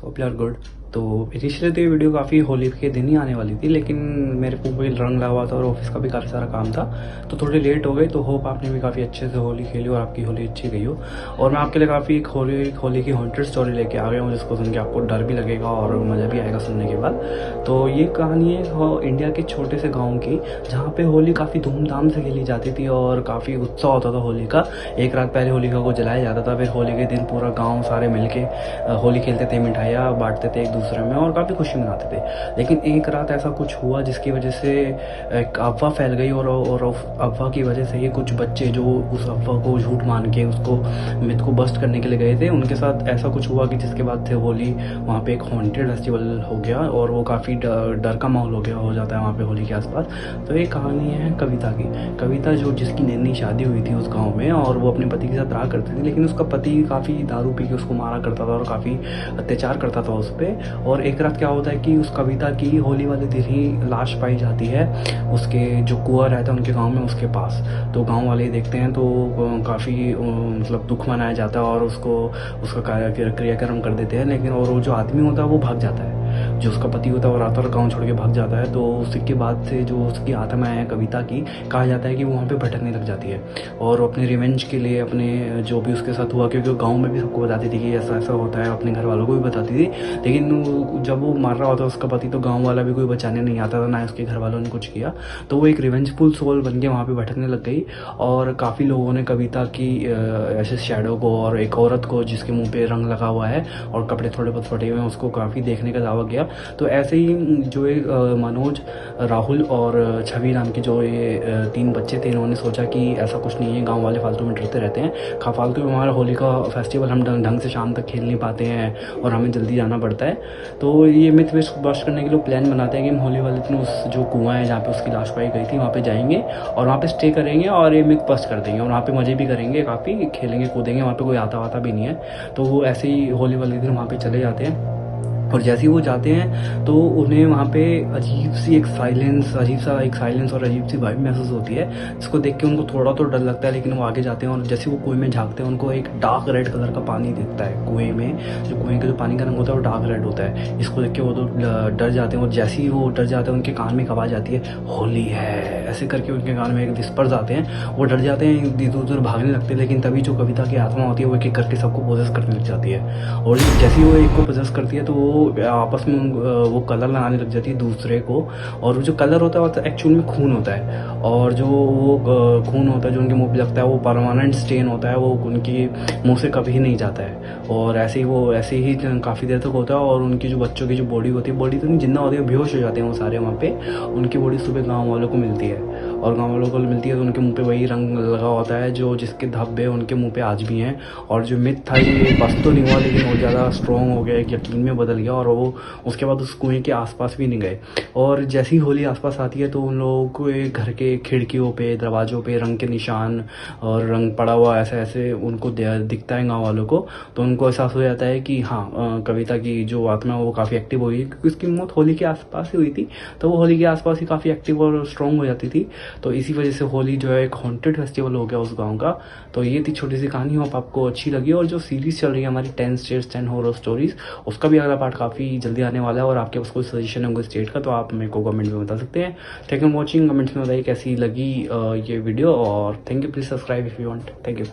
Hope you are good. तो initially तो ये वीडियो काफ़ी होली के दिन ही आने वाली थी, लेकिन मेरे को भी रंग लगा हुआ था और ऑफिस का भी काफ़ी सारा काम था, तो थोड़ी लेट हो गई। तो होप आपने भी काफ़ी अच्छे से होली खेली और आपकी होली अच्छी गई हो। और मैं आपके लिए काफ़ी एक होली की हॉन्टेड स्टोरी लेके आ गया हूँ, जिसको सुन के आपको डर भी लगेगा और मज़ा भी आएगा सुनने के बाद। तो ये कहानी है इंडिया के छोटे से गाँव की, जहाँ पे होली काफ़ी धूमधाम से खेली जाती थी और काफ़ी उत्साह होता था होली का। एक रात पहले होलिका को जलाया जाता था, फिर होली के दिन पूरा गाँव सारे मिलके होली खेलते थे, मिठाइयाँ बांटते थे एक दूसरे में और काफ़ी खुशी मनाते थे। लेकिन एक रात ऐसा कुछ हुआ जिसकी वजह से एक अफवाह फैल गई और अफवाह की वजह से ही कुछ बच्चे जो उस अफवाह को झूठ मान के उसको मिथ को बस्ट करने के लिए गए थे, उनके साथ ऐसा कुछ हुआ कि जिसके बाद से होली वहाँ पे एक हॉन्टेड फेस्टिवल हो गया और वो काफ़ी डर का माहौल हो जाता है वहाँ पे होली के आसपास। तो एक कहानी है कविता की। कविता जो जिसकी नई शादी हुई थी उस गाँव में, और वो अपने पति के साथ रहा करती थी, लेकिन उसका पति काफ़ी दारू पी के उसको मारा करता था और काफ़ी अत्याचार करता था उस पर। और एक रात क्या होता है कि उस कविता की होली वाले दिन ही लाश पाई जाती है उसके जो कुआं रहता है उनके गांव में, उसके पास। तो गांव वाले देखते हैं तो काफ़ी मतलब दुख मनाया जाता है और उसका क्रियाक्रम कर देते हैं। लेकिन और वो जो आदमी होता है वो भाग जाता है, जो उसका पति होता है वो रातों रात गाँव छोड़ के भाग जाता है। तो उसके बाद से जो उसकी आत्मा है कविता की, कहा जाता है कि वो वहाँ पे भटकने लग जाती है और अपने रिवेंज के लिए अपने जो भी उसके साथ हुआ, क्योंकि गाँव में भी सबको बताती थी कि ऐसा ऐसा होता है, अपने घर वालों को भी बताती थी। लेकिन जब वो मार रहा होता है उसका पति, तो गाँव वाला भी कोई बचाने नहीं आता था, ना उसके घर वालों ने कुछ किया। तो वो एक रिवेंजफुल सोल बन के वहाँ पे भटकने लग गई और काफ़ी लोगों ने कविता की ऐसे शैडो को और एक औरत को जिसके मुंह पे रंग लगा हुआ है और कपड़े थोड़े बहुत फटे हुए हैं, उसको काफ़ी देखने का दावा किया। तो ऐसे ही जो एक मनोज, राहुल और छवि नाम के जो ये 3 बच्चे थे, इन्होंने सोचा कि ऐसा कुछ नहीं है, गांव वाले फालतू में डरते रहते हैं, फालतू में हमारा होली का फेस्टिवल हम ढंग से शाम तक खेल नहीं पाते हैं और हमें जल्दी जाना पड़ता है। तो ये मिथ बस्ट करने के लिए प्लान बनाते हैं कि हम होली वाले दिन उस जो कुआं है जहाँ पे उसकी लाश पाई गई थी वहाँ पे जाएंगे और वहाँ पे स्टे करेंगे और ये मिथ बस्ट कर देंगे और वहाँ पे मज़े भी करेंगे, काफ़ी खेलेंगे कूदेंगे, वहाँ पे कोई आता वाता भी नहीं है। तो वो ऐसे ही होली वाले दिन वहाँ पे चले जाते हैं और जैसे ही वो जाते हैं तो उन्हें वहाँ पे अजीब सा एक साइलेंस और अजीब सी वाइब महसूस होती है, जिसको देख के उनको थोड़ा तो डर लगता है। लेकिन वो आगे जाते हैं और जैसे वो कुएं में झांकते हैं उनको एक डार्क रेड कलर का पानी दिखता है कुएं में। जो कुएं का जो पानी का रंग होता है वो डार्क रेड होता है। इसको देख के वो तो डर जाते हैं और जैसे ही वो डर जाते हैं उनके कान में एक आवाज़ आती है, होली है, ऐसे करके उनके कान में एक विस्पर्स आते हैं। वो डर जाते हैं, इधर उधर भागने लगते हैं। लेकिन तभी जो कविता की आत्मा होती है वो एक एक करके सबको पोजेस करने लग जाती है और जैसे ही वो एक को पोजेस करती है तो वो आपस में वो कलर लगाने लग जाती है दूसरे को। और वो जो कलर होता है वो एक्चुअल में खून होता है और जो वो खून होता है जो उनके मुंह पे लगता है वो परमानेंट स्टेन होता है, वो उनके मुंह से कभी नहीं जाता है। और ऐसे ही काफ़ी देर तक होता है और उनकी जो बच्चों की जो बॉडी होती है, बॉडी तो नहीं जिंदा होती है, बेहोश हो जाते हैं वो सारे वहाँ पे। उनकी बॉडी सुबह गाँव वालों को मिलती है और गाँव वालों को मिलती है तो उनके मुंह पे वही रंग लगा होता है जो जिसके धब्बे उनके मुंह पे आज भी हैं। और जो मिथ था ये बस तो नहीं हुआ, लेकिन बहुत ज़्यादा स्ट्रॉन्ग हो गया, एक यकीन में बदल गया और वो उसके बाद उस कुएं के आसपास भी नहीं गए। और जैसे ही होली आसपास आती है तो उन लोगों को घर के खिड़कियों पे, दरवाजों पे रंग के निशान और रंग पड़ा हुआ ऐसे ऐसे उनको दिखता है गाँव वालों को। तो उनको एहसास हो जाता है कि हाँ, कविता की जो आत्मा है वो काफ़ी एक्टिव हो गई, क्योंकि उसकी मौत होली के आसपास ही हुई थी। तो वो होली के आसपास ही काफ़ी एक्टिव और स्ट्रॉन्ग हो जाती थी। तो इसी वजह से होली जो है एक हॉन्टेड फेस्टिवल हो गया उस गाँव का। तो ये थी छोटी सी कहानी, होप आपको अच्छी लगी। और जो सीरीज चल रही है हमारी 10 स्टेट्स 10 हॉरर स्टोरीज, उसका भी अगला पार्ट काफ़ी जल्दी आने वाला है और आपके पास कोई सजेशन है कोई स्टेट का तो आप मेरे को कमेंट में बता सकते हैं। Thank you for watching, comments में बताइए कैसी लगी ये वीडियो और thank you, please subscribe if you want. Thank you.